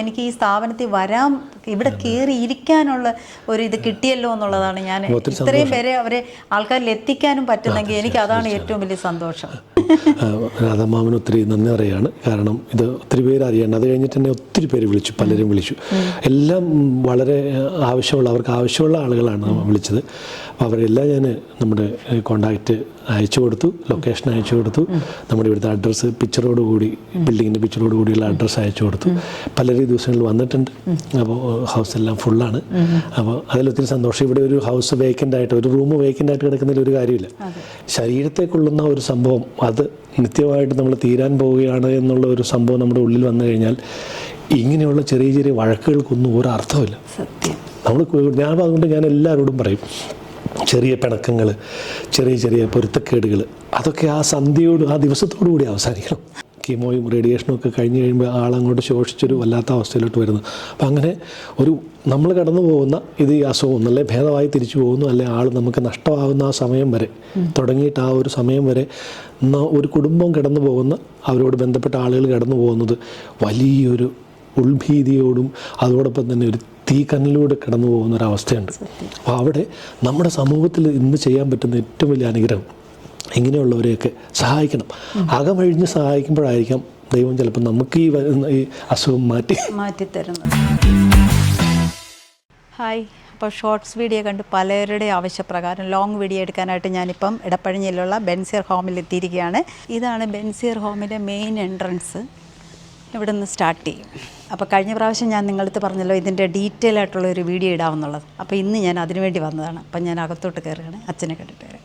എനിക്ക് ഈ സ്ഥാപനത്തിൽ വരാൻ ഇവിടെ കയറി ഇരിക്കാനുള്ള ഒരു ഇത് കിട്ടിയല്ലോ എന്നുള്ളതാണ്. ഞാൻ ഇത്രയും പേരെ അവരെ ആൾക്കാരിൽ എത്തിക്കാനും പറ്റുന്നെങ്കിൽ എനിക്ക് അതാണ് ഏറ്റവും വലിയ സന്തോഷം. രാധാമാമന് ഒത്തിരി നന്ദി പറയുകയാണ്. കാരണം ഇത് ഒത്തിരി പേര് അറിയണം. അത് കഴിഞ്ഞിട്ട് തന്നെ ഒത്തിരി പേര് വിളിച്ചു, പലരും വിളിച്ചു. എല്ലാം വളരെ അവർക്ക് ആവശ്യമുള്ള ആളുകളാണ് വിളിച്ചത്. അപ്പോൾ അവരെല്ലാം ഞാൻ നമ്മുടെ കോണ്ടാക്റ്റ് അയച്ചു കൊടുത്തു, ലൊക്കേഷൻ അയച്ചു കൊടുത്തു, നമ്മുടെ ഇവിടുത്തെ അഡ്രസ്സ് പിക്ചറോടുകൂടി, ബിൽഡിങ്ങിൻ്റെ പിക്ചറോടുകൂടിയുള്ള അഡ്രസ്സ് അയച്ചു കൊടുത്തു. പലരും ദിവസങ്ങളിൽ വന്നിട്ടുണ്ട്. അപ്പോൾ ഹൗസ് എല്ലാം ഫുള്ളാണ്. അപ്പോൾ അതിലൊത്തിരി സന്തോഷം. ഇവിടെ ഒരു ഹൗസ് വേക്കൻ്റ് ആയിട്ട്, ഒരു റൂം വേക്കൻ്റ് ആയിട്ട് കിടക്കുന്നതിൽ ഒരു കാര്യമില്ല. ശരീരത്തെ കൊള്ളുന്ന ഒരു സംഭവം, അത് നിത്യമായിട്ട് നമ്മൾ തീരാൻ പോവുകയാണ് എന്നുള്ള ഒരു സംഭവം നമ്മുടെ ഉള്ളിൽ വന്നു കഴിഞ്ഞാൽ ഇങ്ങനെയുള്ള ചെറിയ ചെറിയ വഴക്കുകൾക്കൊന്നും ഒരു അർത്ഥമില്ല. അതുകൊണ്ട് ഞാൻ എല്ലാവരോടും പറയും, ചെറിയ പിണക്കങ്ങൾ, ചെറിയ ചെറിയ പൊരുത്തക്കേടുകൾ, അതൊക്കെ ആ സന്ധ്യയോട്, ആ ദിവസത്തോടു കൂടി അവസാനിക്കണം. കീമോയും റേഡിയേഷനും ഒക്കെ കഴിഞ്ഞ് കഴിയുമ്പോൾ ആളങ്ങോട്ട് ശോഷിച്ചൊരു വല്ലാത്ത അവസ്ഥയിലോട്ട് വരുന്നു. അപ്പം അങ്ങനെ ഒരു നമ്മൾ കടന്നു പോകുന്ന ഇത് ഈ അസുഖം നല്ല ഭേദമായി തിരിച്ചു പോകുന്നു, അല്ലെ ആൾ നമുക്ക് നഷ്ടമാകുന്ന ആ സമയം വരെ, തുടങ്ങിയിട്ട് ആ ഒരു സമയം വരെ ഒരു കുടുംബം കടന്നു പോകുന്ന, അവരോട് ബന്ധപ്പെട്ട ആളുകൾ കടന്നു പോകുന്നത് വലിയൊരു ഉൾഭീതിയോടും അതോടൊപ്പം തന്നെ ഒരു തീക്കനലിലൂടെ കടന്നു പോകുന്നൊരവസ്ഥയുണ്ട്. അപ്പോൾ അവിടെ നമ്മുടെ സമൂഹത്തിൽ ഇന്ന് ചെയ്യാൻ പറ്റുന്ന ഏറ്റവും വലിയ അനുഗ്രഹം ഇങ്ങനെയുള്ളവരെയൊക്കെ സഹായിക്കണം. അകമഴിഞ്ഞ് സഹായിക്കുമ്പോഴായിരിക്കാം ദൈവം ചിലപ്പോൾ നമുക്ക് ഈ അസുഖം മാറ്റിത്തരുന്നത്. ഹായ്, അപ്പോൾ ഷോർട്സ് വീഡിയോ കണ്ട് പലരുടെ ആവശ്യപ്രകാരം ലോങ് വീഡിയോ എടുക്കാനായിട്ട് ഞാനിപ്പം ഇടപ്പഴിഞ്ഞിലുള്ള ബെൻസിയർ ഹോമിൽ എത്തിയിരിക്കുകയാണ്. ഇതാണ് ബെൻസിയർ ഹോമിൻ്റെ മെയിൻ എൻട്രൻസ്. ഇവിടെ നിന്ന് സ്റ്റാർട്ട് ചെയ്യും. അപ്പോൾ കഴിഞ്ഞ പ്രാവശ്യം ഞാൻ നിങ്ങളടുത്ത് പറഞ്ഞല്ലോ ഇതിൻ്റെ ഡീറ്റെയിൽ ആയിട്ടുള്ള ഒരു വീഡിയോ ഇടാമെന്നുള്ളത്. അപ്പോൾ ഇന്ന് ഞാൻ അതിനു വേണ്ടി വന്നതാണ്. അപ്പം ഞാൻ അകത്തോട്ട് കയറുകയാണ്. അച്ഛനെ കണ്ടിട്ട് വരാം.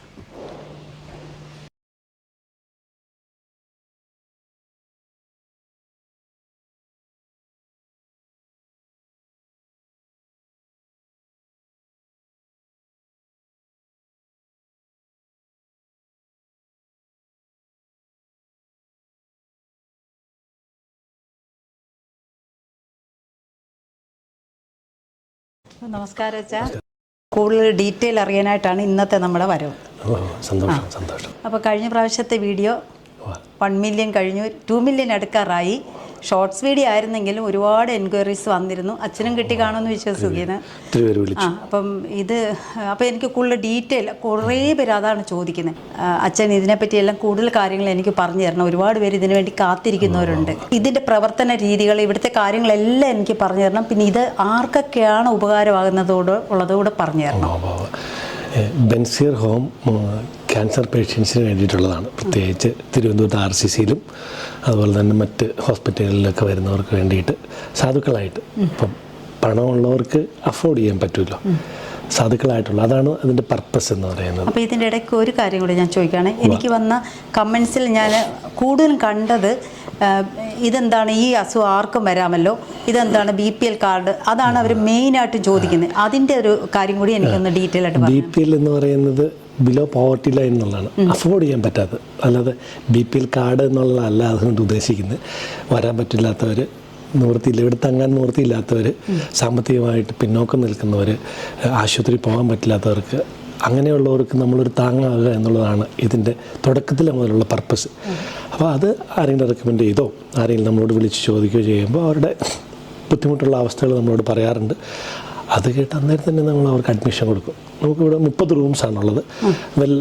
നമസ്കാരം അച്ഛാ. കൂടുതൽ ഡീറ്റെയിൽ അറിയാനായിട്ടാണ് ഇന്നത്തെ നമ്മുടെ വരവ്. സന്തോഷം. അപ്പോൾ കഴിഞ്ഞ പ്രാവശ്യത്തെ വീഡിയോ 1 മില്യൺ കഴിഞ്ഞു, 2 മില്യൺ അടുക്കാറായി. ഷോർട്സ് വീഡിയോ ആയിരുന്നെങ്കിലും ഒരുപാട് എൻക്വയറീസ് വന്നിരുന്നു. അച്ഛനും കിട്ടി കാണുമെന്ന് വിശ്വസിക്കുന്നു. അപ്പോൾ എനിക്ക് കൂടുതൽ ഡീറ്റെയിൽ കുറേ പേര് അതാണ് ചോദിക്കുന്നത്. അച്ഛൻ ഇതിനെപ്പറ്റിയെല്ലാം കൂടുതൽ കാര്യങ്ങൾ എനിക്ക് പറഞ്ഞു തരണം. ഒരുപാട് പേര് ഇതിനു വേണ്ടി കാത്തിരിക്കുന്നവരുണ്ട്. ഇതിൻ്റെ പ്രവർത്തന രീതികൾ, ഇവിടുത്തെ കാര്യങ്ങളെല്ലാം എനിക്ക് പറഞ്ഞു തരണം. പിന്നെ ഇത് ആർക്കൊക്കെയാണ് ഉപകാരമാകുന്നതോടുള്ളതുകൂടെ പറഞ്ഞു തരണം. ബെൻസിയർ ഹോം ക്യാൻസർ പേഷ്യൻസിന് വേണ്ടിയിട്ടുള്ളതാണ്. പ്രത്യേകിച്ച് തിരുവനന്തപുരത്ത് RCCയിലും അതുപോലെ തന്നെ മറ്റ് ഹോസ്പിറ്റലുകളിലൊക്കെ വരുന്നവർക്ക് വേണ്ടിയിട്ട്, സാധുക്കളായിട്ട്, ഇപ്പം പണമുള്ളവർക്ക് അഫോർഡ് ചെയ്യാൻ പറ്റുമല്ലോ, സാധുക്കളായിട്ടുള്ള, അതാണ് അതിൻ്റെ പർപ്പസ് എന്ന് പറയുന്നത്. അപ്പോൾ ഇതിൻ്റെ ഇടയ്ക്ക് ഒരു കാര്യം കൂടി ഞാൻ ചോദിക്കുകയാണ്. എനിക്ക് വന്ന കമൻസിൽ ഞാൻ കൂടുതലും കണ്ടത് ഇതെന്താണ് ഈ അസുഖം ആർക്കും വരാമല്ലോ, ഇതെന്താണ് BPL കാർഡ്, അതാണ് അവർ മെയിനായിട്ട് ചോദിക്കുന്നത്. അതിൻ്റെ ഒരു കാര്യം കൂടി എനിക്കൊന്ന് ഡീറ്റെയിൽ ആയിട്ട് പറയാം. BPL എന്ന് പറയുന്നത് ബിലോ പോവർട്ടി ലൈൻ എന്നുള്ളതാണ്, അഫോർഡ് ചെയ്യാൻ പറ്റാത്തത്. അല്ലാതെ BPL കാർഡ് എന്നുള്ളതല്ല അതുകൊണ്ട് ഉദ്ദേശിക്കുന്നത്. വരാൻ പറ്റില്ലാത്തവർ, നിവൃത്തിയില്ല, ഇവിടെ തങ്ങാൻ നിവൃത്തിയില്ലാത്തവർ, സാമ്പത്തികമായിട്ട് പിന്നോക്കം നിൽക്കുന്നവർ, ആശുപത്രി പോകാൻ പറ്റില്ലാത്തവർക്ക്, അങ്ങനെയുള്ളവർക്ക് നമ്മളൊരു താങ്ങാകുക എന്നുള്ളതാണ് ഇതിൻ്റെ തുടക്കത്തിൽ മുതലുള്ള പർപ്പസ്. അപ്പോൾ അത് ആരെങ്കിലും റെക്കമെൻഡ് ചെയ്തോ ആരെങ്കിലും നമ്മളോട് വിളിച്ച് ചോദിക്കുകയോ ചെയ്യുമ്പോൾ അവരുടെ ബുദ്ധിമുട്ടുള്ള അവസ്ഥകൾ നമ്മളോട് പറയാറുണ്ട്. അത് കേട്ട് അന്നേരം തന്നെ നമ്മൾ അവർക്ക് അഡ്മിഷൻ കൊടുക്കും. നമുക്കിവിടെ 30 റൂംസാണുള്ളത്. വെൽ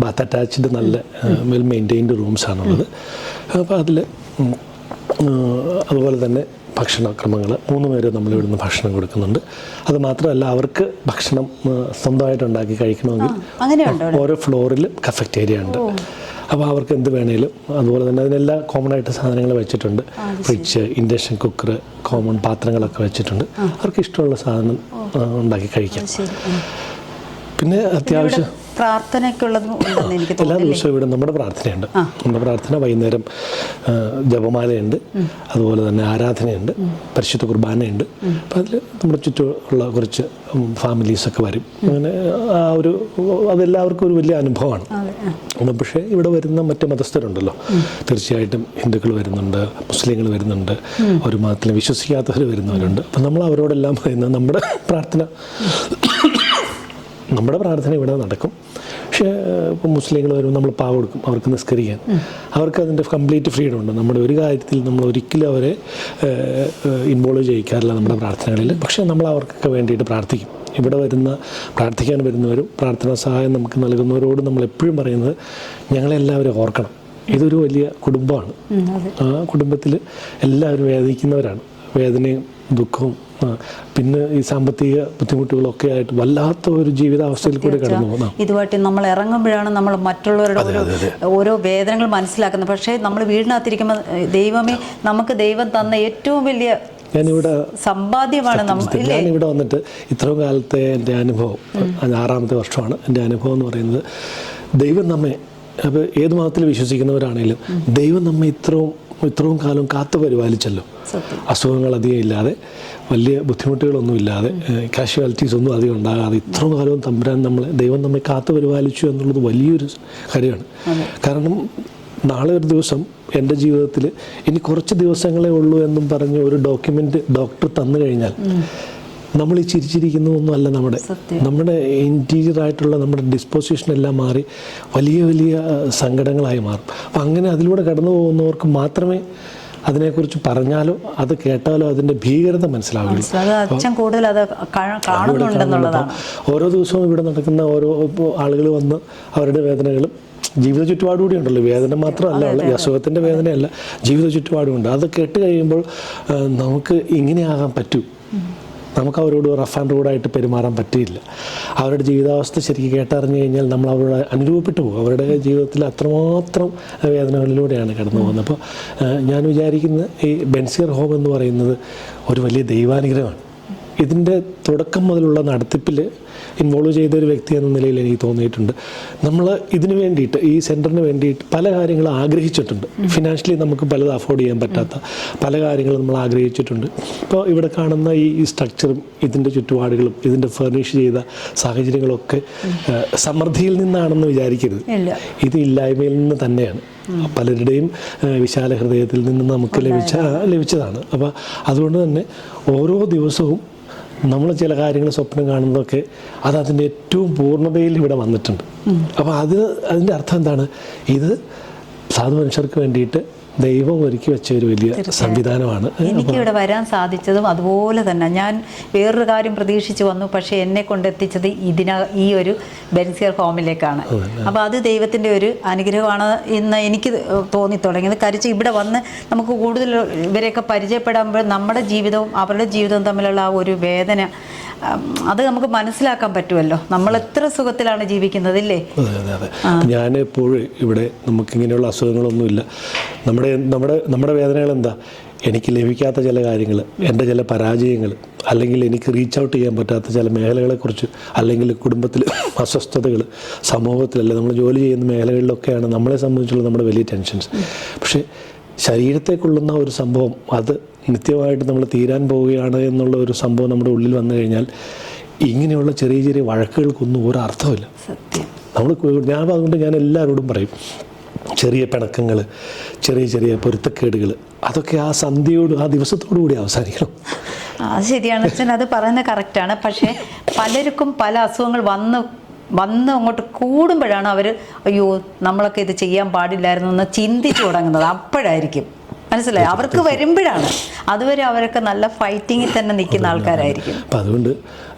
ബാത്ത് അറ്റാച്ച്ഡ്, നല്ല വെൽ മെയിൻറ്റെയിൻഡ് റൂംസാണുള്ളത്. അപ്പോൾ അതിൽ അതുപോലെ തന്നെ ഭക്ഷണക്രമങ്ങൾ 3 പേര് നമ്മളിവിടുന്ന് ഭക്ഷണം കൊടുക്കുന്നുണ്ട്. അത് മാത്രമല്ല, അവർക്ക് ഭക്ഷണം സ്വന്തമായിട്ട് ഉണ്ടാക്കി കഴിക്കണമെങ്കിൽ ഓരോ ഫ്ലോറിൽ കഫറ്റേരിയ ഉണ്ട്. അപ്പോൾ അവർക്ക് എന്ത് വേണേലും, അതുപോലെ തന്നെ അതിനെല്ലാം കോമൺ ആയിട്ട് സാധനങ്ങൾ വെച്ചിട്ടുണ്ട്. ഫ്രിഡ്ജ്, ഇൻഡക്ഷൻ കുക്കർ, കോമൺ പാത്രങ്ങളൊക്കെ വെച്ചിട്ടുണ്ട്. അവർക്ക് ഇഷ്ടമുള്ള സാധനം ഉണ്ടാക്കി കഴിക്കാം. പിന്നെ അത്യാവശ്യം എല്ലാ ദിവസവും ഇവിടെ നമ്മുടെ പ്രാർത്ഥനയുണ്ട്. നമ്മുടെ പ്രാർത്ഥന വൈകുന്നേരം ജപമാലയുണ്ട്, അതുപോലെ തന്നെ ആരാധനയുണ്ട്, പരിശുദ്ധ കുർബാനയുണ്ട്. അപ്പം അതിൽ നമ്മുടെ ചുറ്റുമുള്ള കുറച്ച് ഫാമിലീസൊക്കെ വരും. അങ്ങനെ അതെല്ലാവർക്കും ഒരു വലിയ അനുഭവമാണ്. പക്ഷേ ഇവിടെ വരുന്ന മറ്റ് മതസ്ഥരുണ്ടല്ലോ, തീർച്ചയായിട്ടും ഹിന്ദുക്കൾ വരുന്നുണ്ട്, മുസ്ലിങ്ങൾ വരുന്നുണ്ട്, ഒരു മതത്തിൽ വിശ്വസിക്കാത്തവർ വരുന്നവരുണ്ട്. അപ്പം നമ്മൾ അവരോടെല്ലാം പറയുന്നത് നമ്മുടെ പ്രാർത്ഥന നമ്മുടെ പ്രാർത്ഥന ഇവിടെ നടക്കും. പക്ഷേ ഇപ്പോൾ മുസ്ലിങ്ങൾ വരുമ്പോൾ നമ്മൾ പാവ കൊടുക്കും അവർക്ക് നിസ്കരിക്കാൻ. അവർക്ക് അതിൻ്റെ കംപ്ലീറ്റ് ഫ്രീഡം ഉണ്ട്. നമ്മുടെ ഒരു കാര്യത്തിൽ നമ്മൾ ഒരിക്കലും അവരെ ഇൻവോൾവ് ചെയ്യിക്കാറില്ല നമ്മുടെ പ്രാർത്ഥനകളിൽ. പക്ഷേ നമ്മൾ അവർക്കൊക്കെ വേണ്ടിയിട്ട് പ്രാർത്ഥിക്കും. ഇവിടെ പ്രാർത്ഥിക്കാൻ വരുന്നവരും പ്രാർത്ഥനാ സഹായം നമുക്ക് നൽകുന്നവരോട് നമ്മൾ എപ്പോഴും പറയുന്നത് ഞങ്ങളെല്ലാവരും ഓർക്കണം. ഇതൊരു വലിയ കുടുംബമാണ്. ആ കുടുംബത്തിൽ എല്ലാവരും വേദനിക്കുന്നവരാണ്. വേദനയും ദുഃഖവും പിന്നെ ഈ സാമ്പത്തിക ബുദ്ധിമുട്ടുകളൊക്കെ ആയിട്ട് വല്ലാത്ത ഒരു ജീവിതാവസ്ഥയിൽ കൂടെ കടന്നു പോകുന്നത്. ഇതുമായിട്ട് നമ്മൾ ഇറങ്ങുമ്പോഴാണ് നമ്മൾ മറ്റുള്ളവരുടെ ഓരോ വേദനകൾ മനസ്സിലാക്കുന്നത്. പക്ഷേ നമ്മൾ വീടിനകത്തിരിക്കുമ്പോൾ ദൈവമേ നമുക്ക് ദൈവം തന്ന ഏറ്റവും വലിയ സമ്പാദ്യമാണ്. ഞാനിവിടെ വന്നിട്ട് ഇത്രയും കാലത്തെ എൻ്റെ അനുഭവം, 6ാമത്തെ വർഷമാണ് എൻ്റെ അനുഭവം എന്ന് പറയുന്നത്. ദൈവം നമ്മെ, അപ്പോൾ ഏത് മതത്തിൽ വിശ്വസിക്കുന്നവരാണെങ്കിലും ദൈവം നമ്മെ ഇത്രയും കാലം കാത്തു പരിപാലിച്ചല്ലോ. അസുഖങ്ങൾ അധികം ഇല്ലാതെ, വലിയ ബുദ്ധിമുട്ടുകളൊന്നും ഇല്ലാതെ, കാഷ്വാലിറ്റീസ് ഒന്നും അധികം ഉണ്ടാകാതെ ഇത്രയും കാലവും ദൈവം നമ്മെ കാത്തു പരിപാലിച്ചു എന്നുള്ളത് വലിയൊരു കാര്യമാണ്. കാരണം നാളെ ഒരു ദിവസം എൻ്റെ ജീവിതത്തിൽ ഇനി കുറച്ച് ദിവസങ്ങളേ ഉള്ളൂ എന്നും പറഞ്ഞ് ഒരു ഡോക്യുമെൻ്റ് ഡോക്ടർ തന്നു കഴിഞ്ഞാൽ നമ്മൾ ഈ ചിരിച്ചിരിക്കുന്നതൊന്നും അല്ല, നമ്മുടെ ഇൻറ്റീരിയർ ആയിട്ടുള്ള നമ്മുടെ ഡിസ്പോസിഷൻ എല്ലാം മാറി വലിയ വലിയ സങ്കടങ്ങളായി മാറും. അപ്പം അങ്ങനെ അതിലൂടെ കടന്നു പോകുന്നവർക്ക് മാത്രമേ അതിനെക്കുറിച്ച് പറഞ്ഞാലോ അത് കേട്ടാലോ അതിൻ്റെ ഭീകരത മനസ്സിലാവുള്ളൂ. ഓരോ ദിവസവും ഇവിടെ നടക്കുന്ന ഓരോ ആളുകൾ വന്ന് അവരുടെ വേദനകളും ജീവിത ചുറ്റുപാടുകൂടി ഉണ്ടല്ലോ. വേദന മാത്രമല്ല ഉള്ള, ഈ അസുഖത്തിൻ്റെ വേദനയല്ല, ജീവിത ചുറ്റുപാടുമുണ്ട്. അത് കേട്ട് കഴിയുമ്പോൾ നമുക്ക് ഇങ്ങനെയാകാൻ പറ്റൂ, നമുക്ക് അവരോട് റഫ് ആൻഡ് റൂഡായിട്ട് പെരുമാറാൻ പറ്റിയില്ല. അവരുടെ ജീവിതാവസ്ഥ ശരിക്കും കേട്ടറിഞ്ഞു കഴിഞ്ഞാൽ നമ്മൾ അവരോട് അനുരൂപപ്പെട്ടു പോകും. അവരുടെ ജീവിതത്തിൽ അത്രമാത്രം വേദനകളിലൂടെയാണ് കടന്നു പോകുന്നത്. അപ്പോൾ ഞാൻ വിചാരിക്കുന്ന ഈ ബെൻസിയർ ഹോം എന്ന് പറയുന്നത് ഒരു വലിയ ദൈവാനുഗ്രഹമാണ്. ഇതിൻ്റെ തുടക്കം മുതലുള്ള നടത്തിപ്പിൽ ഇൻവോൾവ് ചെയ്ത ഒരു വ്യക്തി എന്ന നിലയിൽ എനിക്ക് തോന്നിയിട്ടുണ്ട്. നമ്മൾ ഇതിന് വേണ്ടിയിട്ട്, ഈ സെൻറ്ററിന് വേണ്ടിയിട്ട് പല കാര്യങ്ങളും ആഗ്രഹിച്ചിട്ടുണ്ട്. ഫിനാൻഷ്യലി നമുക്ക് പലത് അഫോർഡ് ചെയ്യാൻ പറ്റാത്ത പല കാര്യങ്ങളും നമ്മൾ ആഗ്രഹിച്ചിട്ടുണ്ട്. ഇപ്പോൾ ഇവിടെ കാണുന്ന ഈ സ്ട്രക്ചറും ഇതിൻ്റെ ചുറ്റുപാടുകളും ഇതിൻ്റെ ഫർണിഷ് ചെയ്ത സാഹചര്യങ്ങളൊക്കെ സമൃദ്ധിയിൽ നിന്നാണെന്ന് വിചാരിക്കരുത്. ഇത് ഇല്ലായ്മയിൽ നിന്ന് തന്നെയാണ്. പലരുടെയും വിശാല ഹൃദയത്തിൽ നിന്ന് നമുക്ക് ലഭിച്ചതാണ്. അപ്പോൾ അതുകൊണ്ട് തന്നെ ഓരോ ദിവസവും നമ്മൾ ചില കാര്യങ്ങൾ സ്വപ്നം കാണുന്നതൊക്കെ അതിൻ്റെ ഏറ്റവും പൂർണ്ണതയിൽ ഇവിടെ വന്നിട്ടുണ്ട്. അപ്പോൾ അതിൻ്റെ അർത്ഥം എന്താണ്? ഇത് സാധു മനുഷ്യർക്ക് വേണ്ടിയിട്ട് ദൈവം ഒരുക്കി വെച്ച ഒരു വലിയ സംവിധാനമാണ്. എനിക്കിവിടെ വരാൻ സാധിച്ചതും അതുപോലെ തന്നെ. ഞാൻ വേറൊരു കാര്യം പ്രതീക്ഷിച്ച് വന്നു, പക്ഷേ എന്നെ കൊണ്ടെത്തിച്ചത് ഈ ഒരു ബെൻസിയർ ഹോമിലേക്കാണ്. അപ്പോൾ അത് ദൈവത്തിൻ്റെ ഒരു അനുഗ്രഹമാണ് എന്ന് എനിക്ക് തോന്നി തുടങ്ങിയത്. കരിച്ച് ഇവിടെ വന്ന് നമുക്ക് കൂടുതൽ ഇവരെയൊക്കെ പരിചയപ്പെടാമ്പോൾ നമ്മുടെ ജീവിതവും അവരുടെ ജീവിതവും തമ്മിലുള്ള ആ ഒരു വേദന അത് നമുക്ക് മനസ്സിലാക്കാൻ പറ്റുമല്ലോ. നമ്മൾ എത്ര സുഖത്തിലാണ് ജീവിക്കുന്നത്, ഇല്ലേ? ഞാൻ എപ്പോഴും ഇവിടെ നമുക്കിങ്ങനെയുള്ള അസുഖങ്ങളൊന്നുമില്ല. നമ്മുടെ വേദനകൾ എന്താ? എനിക്ക് ലഭിക്കാത്ത ചില കാര്യങ്ങൾ, എൻ്റെ ചില പരാജയങ്ങൾ, അല്ലെങ്കിൽ എനിക്ക് റീച്ച് ഔട്ട് ചെയ്യാൻ പറ്റാത്ത ചില മേഖലകളെക്കുറിച്ച്, അല്ലെങ്കിൽ കുടുംബത്തിൽ അസ്വസ്ഥതകൾ, സമൂഹത്തിലല്ല നമ്മൾ ജോലി ചെയ്യുന്ന മേഖലകളിലൊക്കെയാണ് നമ്മളെ സംബന്ധിച്ചുള്ള നമ്മുടെ വലിയ ടെൻഷൻസ്. പക്ഷേ ശരീരത്തെ കൊള്ളുന്ന ഒരു സംഭവം, അത് നിത്യമായിട്ട് നമ്മൾ തീരാൻ പോവുകയാണ് എന്നുള്ള ഒരു സംഭവം നമ്മുടെ ഉള്ളിൽ വന്നു കഴിഞ്ഞാൽ ഇങ്ങനെയുള്ള ചെറിയ ചെറിയ വഴക്കുകൾക്കൊന്നും ഒരു അർത്ഥമില്ല. അതുകൊണ്ട് ഞാൻ എല്ലാവരോടും പറയും, ചെറിയ പിണക്കങ്ങൾ, ചെറിയ ചെറിയ പൊരുത്തക്കേടുകൾ, അതൊക്കെ ആ സന്ധ്യയോട്, ആ ദിവസത്തോടു കൂടി അവസാനിക്കണം. അത് ശരിയാണ് അച്ഛൻ, അത് പറയുന്നത് കറക്റ്റാണ്. പക്ഷേ പലർക്കും പല അസുഖങ്ങൾ വന്ന് അങ്ങോട്ട് കൂടുമ്പോഴാണ് അവർ അയ്യോ നമ്മളൊക്കെ ഇത് ചെയ്യാൻ പാടില്ലായിരുന്നു എന്ന് ചിന്തിച്ചു തുടങ്ങുന്നത്. അപ്പോഴായിരിക്കും മനസ്സിലായി, അവർക്ക് വരുമ്പോഴാണ്. അതുവരെ അവരൊക്കെ നല്ല ഫൈറ്റിങ്ങിൽ തന്നെ നിൽക്കുന്ന ആൾക്കാരായിരിക്കും. അപ്പം അതുകൊണ്ട്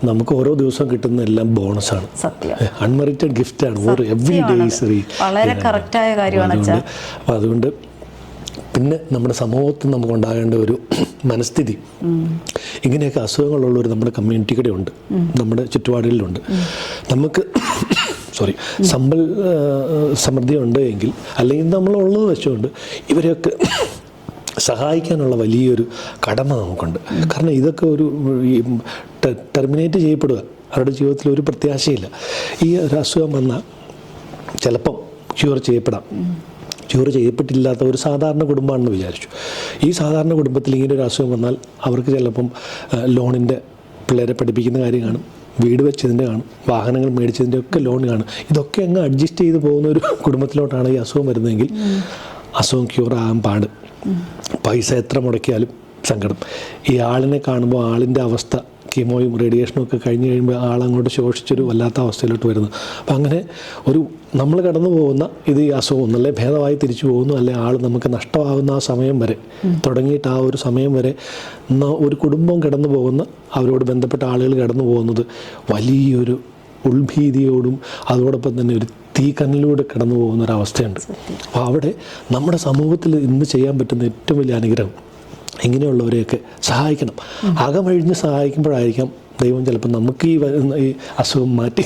നമുക്ക് ഓരോ ദിവസവും കിട്ടുന്ന എല്ലാം ബോണസാണ്, സത്യം, അൺമെറിറ്റഡ് ഗിഫ്റ്റാണ്. എവറി ഡേ ഈസ് വളരെ കറക്റ്റായ കാര്യമാണ് അച്ഛാ. അപ്പം അതുകൊണ്ട് പിന്നെ നമ്മുടെ സമൂഹത്തിൽ നമുക്ക് ഉണ്ടാകേണ്ട ഒരു മനസ്ഥിതി, ഇങ്ങനെയൊക്കെ അസുഖങ്ങളുള്ളവർ നമ്മുടെ കമ്മ്യൂണിറ്റി കൂടെ ഉണ്ട്, നമ്മുടെ ചുറ്റുപാടുകളിലുണ്ട്. നമുക്ക് സമൃദ്ധി ഉണ്ട് എങ്കിൽ, അല്ലെങ്കിൽ നമ്മളുള്ളത് വെച്ചുകൊണ്ട് ഇവരെയൊക്കെ സഹായിക്കാനുള്ള വലിയൊരു കടമ നമുക്കുണ്ട്. കാരണം ഇതൊക്കെ ഒരു ടെർമിനേറ്റ് ചെയ്യപ്പെടുക, അവരുടെ ജീവിതത്തിൽ ഒരു പ്രത്യാശയില്ല. ഈ ഒരു അസുഖം വന്നാൽ ചിലപ്പം ക്യൂർ ചെയ്യപ്പെട്ടില്ലാത്ത ഒരു സാധാരണ കുടുംബമാണെന്ന് വിചാരിച്ചു. ഈ സാധാരണ കുടുംബത്തിൽ ഇങ്ങനെ ഒരു അസുഖം വന്നാൽ അവർക്ക് ചിലപ്പം ലോണിൻ്റെ, പിള്ളേരെ പഠിപ്പിക്കുന്ന കാര്യം കാണും, വീട് വെച്ചതിൻ്റെ കാണും, വാഹനങ്ങൾ മേടിച്ചതിൻ്റെ ഒക്കെ ലോൺ കാണും. ഇതൊക്കെ അങ്ങ് അഡ്ജസ്റ്റ് ചെയ്ത് പോകുന്ന ഒരു കുടുംബത്തിലോട്ടാണ് ഈ അസുഖം വരുന്നതെങ്കിൽ അസുഖം ക്യൂർ ആകാൻ പാട്. പൈസ എത്ര മുടക്കിയാലും സങ്കടം. ഈ ആളിനെ കാണുമ്പോൾ ആളിൻ്റെ അവസ്ഥ കീമോയും റേഡിയേഷനും ഒക്കെ കഴിഞ്ഞ് കഴിയുമ്പോൾ ആളങ്ങോട്ട് ശോഷിച്ചൊരു വല്ലാത്ത അവസ്ഥയിലോട്ട് വരുന്നു. അപ്പം അങ്ങനെ ഒരു നമ്മൾ കടന്നു പോകുന്ന ഇത് ഈ അസുഖം ഒന്നല്ലേ ഭേദമായി തിരിച്ചു പോകുന്നു, അല്ലെ ആൾ നമുക്ക് നഷ്ടമാകുന്ന ആ സമയം വരെ തുടങ്ങിയിട്ട് ആ ഒരു സമയം വരെ ഒരു കുടുംബം കടന്നു പോകുന്ന അവരോട് ബന്ധപ്പെട്ട ആളുകൾ കടന്നു പോകുന്നത് വലിയൊരു ഉൾഭീതിയോടും അതോടൊപ്പം തന്നെ ഒരു തീക്കനലിലൂടെ കടന്നു പോകുന്നൊരവസ്ഥയുണ്ട്. അപ്പോൾ അവിടെ നമ്മുടെ സമൂഹത്തിൽ ഇന്ന് ചെയ്യാൻ പറ്റുന്ന ഏറ്റവും വലിയ അനുഗ്രഹം ഇങ്ങനെയുള്ളവരെയൊക്കെ സഹായിക്കണം. അകമഴിഞ്ഞ് സഹായിക്കുമ്പോഴായിരിക്കാം ദൈവം ചിലപ്പോൾ നമുക്ക് ഈ അസുഖം മാറ്റി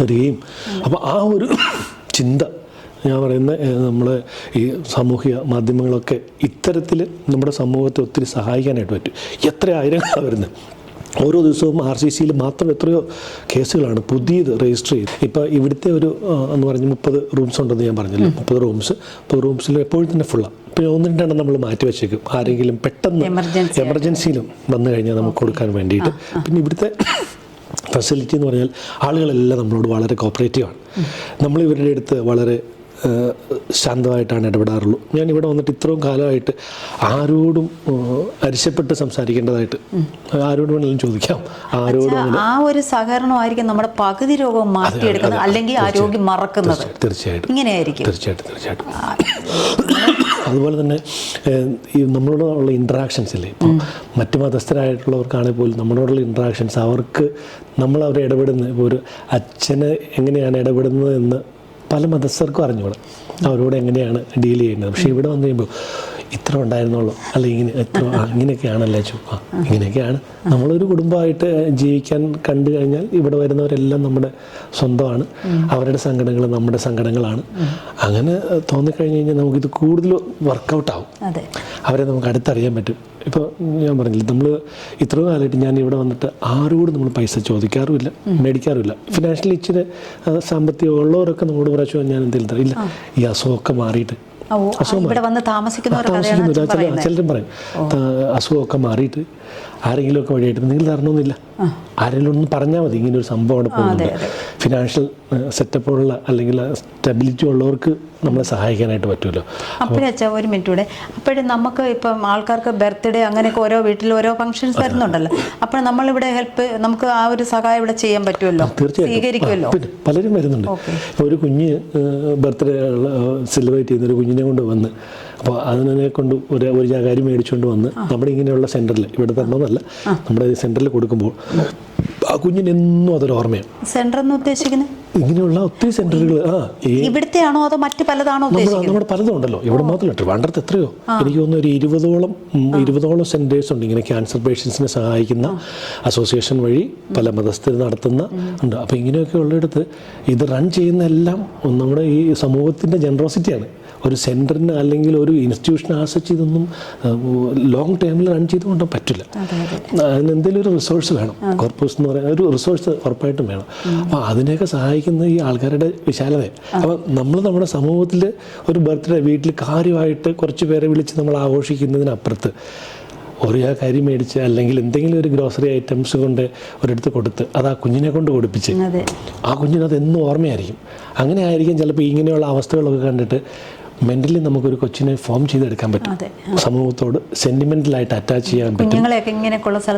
തരികയും. അപ്പോൾ ആ ഒരു ചിന്ത ഞാൻ പറയുന്ന നമ്മൾ ഈ സാമൂഹിക മാധ്യമങ്ങളൊക്കെ ഇത്തരത്തിൽ നമ്മുടെ സമൂഹത്തെ ഒത്തിരി സഹായിക്കാനായിട്ട് പറ്റും. എത്ര ആയിരങ്ങളാണ് വരുന്നത് ഓരോ ദിവസവും. RCCയിൽ മാത്രം എത്രയോ കേസുകളാണ് പുതിയത് രജിസ്റ്റർ ചെയ്ത്. ഇപ്പോൾ ഇവിടുത്തെ ഒരു എന്ന് പറഞ്ഞ് 30 റൂംസ് ഉണ്ടെന്ന് ഞാൻ പറഞ്ഞല്ലോ. 30 റൂംസിൽ എപ്പോഴും തന്നെ ഫുള്ളാണ്. പിന്നെ 1-2 നമ്മൾ മാറ്റി വെച്ചേക്കും, ആരെങ്കിലും പെട്ടെന്ന് എമർജൻസിയിലും വന്നു കഴിഞ്ഞാൽ നമുക്ക് കൊടുക്കാൻ വേണ്ടിയിട്ട്. പിന്നെ ഇവിടുത്തെ ഫെസിലിറ്റി എന്ന് പറഞ്ഞാൽ ആളുകളെല്ലാം നമ്മളോട് വളരെ കോപ്പറേറ്റീവാണ്. നമ്മൾ ഇവരുടെ അടുത്ത് വളരെ ശാന്തമായിട്ടാണ് ഇടപെടാറുള്ളൂ. ഞാൻ ഇവിടെ വന്നിട്ട് ഇത്രയും കാലമായിട്ട് ആരോടും അരിശപ്പെട്ട് സംസാരിക്കേണ്ടതായിട്ട് ആരോടും വേണമെങ്കിലും ചോദിക്കാം. ആരോടും ആ ഒരു സഹകരണമായിരിക്കും നമ്മുടെ പകുതി രോഗം മാറ്റിയെടുക്കുന്നത്, അല്ലെങ്കിൽ ആ രോഗി മറക്കുന്നത്. തീർച്ചയായിട്ടും ഇങ്ങനെയായിരിക്കും. തീർച്ചയായിട്ടും. അതുപോലെ തന്നെ ഈ നമ്മളോടുള്ള ഇൻട്രാക്ഷൻസ് ഇല്ലേ, ഇപ്പോൾ മറ്റ് മതസ്ഥരായിട്ടുള്ളവർക്കാണെങ്കിൽ പോലും നമ്മളോടുള്ള ഇൻട്രാക്ഷൻസ്, അവർക്ക് നമ്മൾ അവരെ ഇടപെടുന്നത്, ഇപ്പോൾ ഒരു അച്ഛന് എങ്ങനെയാണ് ഇടപെടുന്നത് എന്ന് പല മതസ്ഥർക്കും അറിഞ്ഞോളൂ, അവരോട് എങ്ങനെയാണ് ഡീൽ ചെയ്യുന്നത്. പക്ഷേ ഇവിടെ വന്നു കഴിയുമ്പോൾ ഇത്ര ഉണ്ടായിരുന്നുള്ളൂ, അല്ല ഇങ്ങനെയൊക്കെയാണല്ലേ ഇങ്ങനെയൊക്കെയാണ്. നമ്മളൊരു കുടുംബമായിട്ട് ജീവിക്കാൻ കണ്ടു കഴിഞ്ഞാൽ ഇവിടെ വരുന്നവരെല്ലാം നമ്മുടെ സ്വന്തമാണ്, അവരുടെ സങ്കടങ്ങൾ നമ്മുടെ സങ്കടങ്ങളാണ്. അങ്ങനെ തോന്നിക്കഴിഞ്ഞ് കഴിഞ്ഞാൽ നമുക്കിത് കൂടുതൽ വർക്കൗട്ടാവും, അവരെ നമുക്ക് അടുത്തറിയാൻ പറ്റും. ഇപ്പോൾ ഞാൻ പറഞ്ഞില്ല, നമ്മൾ ഇത്രയും കാലമായിട്ട് ഞാൻ ഇവിടെ വന്നിട്ട് ആരോടും നമ്മൾ പൈസ ചോദിക്കാറുമില്ല, മേടിക്കാറുമില്ല. ഫിനാൻഷ്യലി ഇച്ചിരി സാമ്പത്തികം ഉള്ളവരൊക്കെ നമ്മളോട് പ്രാവശ്യം ഞാൻ എന്തെങ്കിലും തരില്ല, ഈ അസുഖമൊക്കെ മാറിയിട്ട് ചിലരും പറയും അസുഖമൊക്കെ മാറിയിട്ട് ആരെങ്കിലുമൊക്കെ വഴിയായിട്ട് നിങ്ങൾ തരണമെന്നില്ല, ആരെങ്കിലും ഒന്ന് പറഞ്ഞാൽ മതി ഇങ്ങനെ ഒരു സംഭവം അവിടെ പോകുന്നുണ്ട്. ഫിനാൻഷ്യൽ സെറ്റപ്പുള്ള അല്ലെങ്കിൽ സ്റ്റെബിലിറ്റി ഉള്ളവർക്ക് നമ്മളെ സഹായിക്കാനായിട്ട് പറ്റുമല്ലോ. അപ്പോഴച്ചാ ഒരു മിനിറ്റ് കൂടെ, അപ്പോഴും നമുക്ക് ഇപ്പം ആൾക്കാർക്ക് ബർത്ത്ഡേ അങ്ങനെയൊക്കെ ഓരോ വീട്ടിൽ ഓരോ ഫംഗ്ഷൻസ് വരുന്നുണ്ടല്ലോ, അപ്പോൾ നമ്മളിവിടെ ഹെൽപ്പ്, നമുക്ക് ആ ഒരു സഹായം ഇവിടെ ചെയ്യാൻ പറ്റുമല്ലോ, സ്വീകരിക്കുമല്ലോ. പലരും വരുന്നുണ്ട്. ഇപ്പോൾ ഒരു കുഞ്ഞ് ബർത്ത്ഡേ സെലിബ്രേറ്റ് ചെയ്യുന്ന ഒരു കുഞ്ഞിനെ കൊണ്ട് വന്ന്, അപ്പോൾ അതിനെ കൊണ്ട് ഒരു കാര്യം മേടിച്ചുകൊണ്ട് വന്ന് നമ്മുടെ ഇങ്ങനെയുള്ള സെൻറ്ററിൽ, ഇവിടെ തരണമെന്നല്ല, നമ്മുടെ സെൻറ്ററിൽ കൊടുക്കുമ്പോൾ ആ കുഞ്ഞിനെന്നും അതൊരു ഓർമ്മയാണ്. സെൻറ്റർ എന്ന് ഉദ്ദേശിക്കുന്നത് ഇങ്ങനെയുള്ള ഒത്തിരി സെന്ററുകൾ ഇവിടുത്തെയാണോ അതോ മറ്റ് പലതാണോ? നമ്മുടെ പലതും ഉണ്ടല്ലോ, ഇവിടെ മാത്രമല്ല, ട്രിവാൻഡ്രത്ത് എത്രയോ, എനിക്ക് തോന്നുന്നു ഒരു 20ഓളം സെന്റേഴ്സ് ഉണ്ട് ഇങ്ങനെ ക്യാൻസർ പേഷ്യൻസിനെ സഹായിക്കുന്ന അസോസിയേഷൻ വഴി പല മതസ്ഥർ നടത്തുന്ന ഉണ്ട്. അപ്പോൾ ഇങ്ങനെയൊക്കെ ഉള്ളിടത്ത് ഇത് റൺ ചെയ്യുന്ന എല്ലാം നമ്മുടെ ഈ സമൂഹത്തിൻ്റെ ജനറോസിറ്റിയാണ്. ഒരു സെൻറ്ററിന് അല്ലെങ്കിൽ ഒരു ഇൻസ്റ്റിറ്റ്യൂഷൻ ആസച്ച് ഇതൊന്നും ലോങ് ടൈമിൽ റൺ ചെയ്തുകൊണ്ട് പറ്റില്ല. അതിന് എന്തെങ്കിലും ഒരു റിസോഴ്സ് വേണം. കോർപ്പസ് എന്ന് പറയുന്ന ഒരു റിസോഴ്സ് ഉറപ്പായിട്ടും വേണം. അപ്പോൾ അതിനെയൊക്കെ സഹായിക്കുന്ന ഈ ആൾക്കാരുടെ വിശാലത. അപ്പോൾ നമ്മൾ നമ്മുടെ സമൂഹത്തിൽ ഒരു ബർത്ത്ഡേ വീട്ടിൽ കാര്യമായിട്ട് കുറച്ച് പേരെ വിളിച്ച് നമ്മൾ ആഘോഷിക്കുന്നതിനപ്പുറത്ത് ഒരു കരി മേടിച്ച് അല്ലെങ്കിൽ എന്തെങ്കിലും ഒരു ഗ്രോസറി ഐറ്റംസ് കൊണ്ട് ഒരിടത്ത് കൊടുത്ത് അത് ആ കുഞ്ഞിനെ കൊണ്ട് കൊടുപ്പിച്ച് ആ കുഞ്ഞിനത് എന്നും ഓർമ്മയായിരിക്കും. അങ്ങനെ ആയിരിക്കും ചിലപ്പോൾ ഇങ്ങനെയുള്ള അവസ്ഥകളൊക്കെ കണ്ടിട്ട് മെൻ്റലി നമുക്കൊരു കൊച്ചിനെ ഫോം ചെയ്തെടുക്കാൻ പറ്റും, സമൂഹത്തോട് സെൻറ്റിമെൻ്റലായിട്ട് അറ്റാച്ച് ചെയ്യാൻ പറ്റും.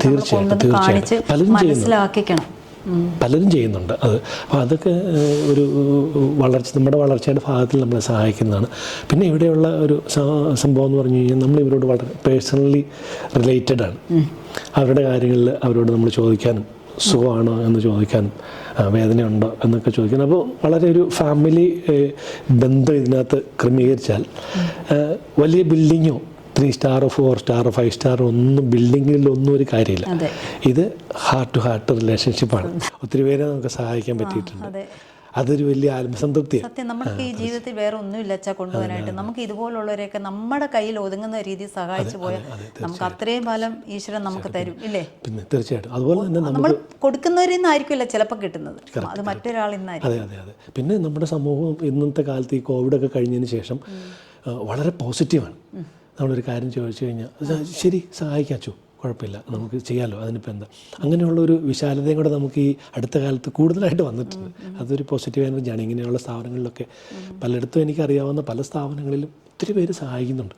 തീർച്ചയായിട്ടും പലരും ചെയ്യുന്നുണ്ട് അത്. അപ്പോൾ അതൊക്കെ ഒരു നമ്മുടെ വളർച്ചയുടെ ഭാഗത്തിൽ നമ്മളെ സഹായിക്കുന്നതാണ്. പിന്നെ ഇവിടെയുള്ള ഒരു സംഭവം എന്ന് പറഞ്ഞു കഴിഞ്ഞാൽ നമ്മൾ ഇവരോട് വളരെ പേഴ്സണലി റിലേറ്റഡ് ആണ്. അവരുടെ കാര്യങ്ങളിൽ അവരോട് നമ്മൾ ചോദിക്കാനും സുഖമാണോ എന്ന് ചോദിക്കാനും വേദനയുണ്ടോ എന്നൊക്കെ ചോദിക്കാനും. അപ്പോൾ വളരെ ഒരു ഫാമിലി ബന്ധം ഇതിനകത്ത് ക്രമീകരിച്ചാൽ വലിയ ബിൽഡിങ്ങോ 3 സ്റ്റാറോ 4 സ്റ്റാറോ 5 സ്റ്റാറോ ഒന്നും ബിൽഡിങ്ങിലൊന്നും ഒരു കാര്യമില്ല. ഇത് ഹാർട്ട് ടു ഹാർട്ട് റിലേഷൻഷിപ്പാണ്. ഒത്തിരി പേരെ നമുക്ക് സഹായിക്കാൻ പറ്റിയിട്ടുണ്ട്. അതൊരു വലിയ ആത്മസംതൃപ്തിയാണ്. സത്യം, നമുക്ക് ഈ ജീവിതത്തിൽ വേറെ ഒന്നുമില്ല അച്ഛാ കൊണ്ടുപോകാനായിട്ട്. നമുക്ക് ഇതുപോലുള്ളവരെയൊക്കെ നമ്മുടെ കയ്യിൽ ഒതുങ്ങുന്ന രീതിയിൽ സഹായിച്ചു പോയാൽ നമുക്ക് അത്രയും ഫലം ഈശ്വരൻ നമുക്ക് തരും, ഇല്ലേ? പിന്നെ തീർച്ചയായിട്ടും. അതുപോലെ തന്നെ നമ്മൾ കൊടുക്കുന്നവരിൽ നിന്നായിരിക്കില്ല ചിലപ്പോൾ കിട്ടുന്നത്, അത് മറ്റൊരാളിൽ നിന്നായിരിക്കും. അതെ. പിന്നെ നമ്മുടെ സമൂഹം ഇന്നത്തെ കാലത്ത് ഈ കോവിഡൊക്കെ കഴിഞ്ഞതിന് ശേഷം വളരെ പോസിറ്റീവാണ്. നമ്മളൊരു കാര്യം ചോദിച്ചു കഴിഞ്ഞാൽ ശരി സഹായിക്കാച്ചു, കുഴപ്പമില്ല, നമുക്ക് ചെയ്യാമല്ലോ, അതിനിപ്പോൾ എന്താ. അങ്ങനെയുള്ളൊരു വിശാലതയും കൂടെ നമുക്ക് ഈ അടുത്ത കാലത്ത് കൂടുതലായിട്ട് വന്നിട്ടുണ്ട്. അതൊരു പോസിറ്റീവ് എനർജിയാണ്. ഇങ്ങനെയുള്ള സ്ഥാപനങ്ങളിലൊക്കെ പലയിടത്തും എനിക്കറിയാവുന്ന പല സ്ഥാപനങ്ങളിലും ഒത്തിരി പേര് സഹായിക്കുന്നുണ്ട്.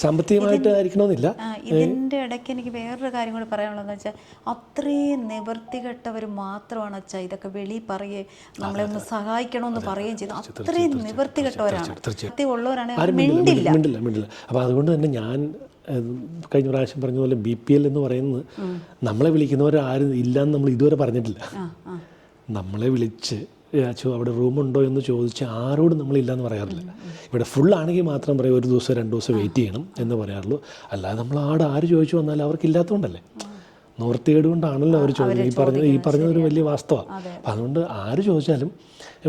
സാമ്പത്തികമായിട്ട് ആയിരിക്കണമെന്നില്ല. ഇതിൻ്റെ ഇടയ്ക്ക് എനിക്ക് വേറൊരു കാര്യം കൂടി പറയാനുള്ളതെന്ന് വെച്ചാൽ അത്രയും നിവർത്തികെട്ടവർ മാത്രമാണ് അച്ഛാ ഇതൊക്കെ വെളി പറയുകയും നമ്മളെ ഒന്ന് സഹായിക്കണമെന്ന് പറയുകയും ചെയ്തു. അത്രയും നിവർത്തികെട്ടവരാണ്, ഉള്ളവരാണ്, മിണ്ടില്ല. അപ്പോൾ അതുകൊണ്ട് തന്നെ ഞാൻ കഴിഞ്ഞ പ്രാവശ്യം പറഞ്ഞ പോലെ BPL എന്ന് പറയുന്നത് നമ്മളെ വിളിക്കുന്നവരാരും ഇല്ലയെന്ന് നമ്മൾ ഇതുവരെ പറഞ്ഞിട്ടില്ല. നമ്മളെ വിളിച്ച് അച്ഛോ അവിടെ റൂമുണ്ടോ എന്ന് ചോദിച്ച് ആരോടും നമ്മളില്ലയെന്ന് പറയാറില്ല. ഇവിടെ ഫുള്ളാണെങ്കിൽ മാത്രം പറയും 1 ദിവസം 2 ദിവസം വെയിറ്റ് ചെയ്യണം എന്ന് പറയാറുള്ളൂ. അല്ലാതെ നമ്മൾ ആര് ചോദിച്ചു വന്നാലും അവർക്കില്ലാത്തതുകൊണ്ടല്ലേ, നിവൃത്തികേട് കൊണ്ടാണല്ലോ അവർ ചോദിക്കുന്നത്. ഈ പറഞ്ഞതൊരു വലിയ വാസ്തവമാണ്. അപ്പം അതുകൊണ്ട് ആര് ചോദിച്ചാലും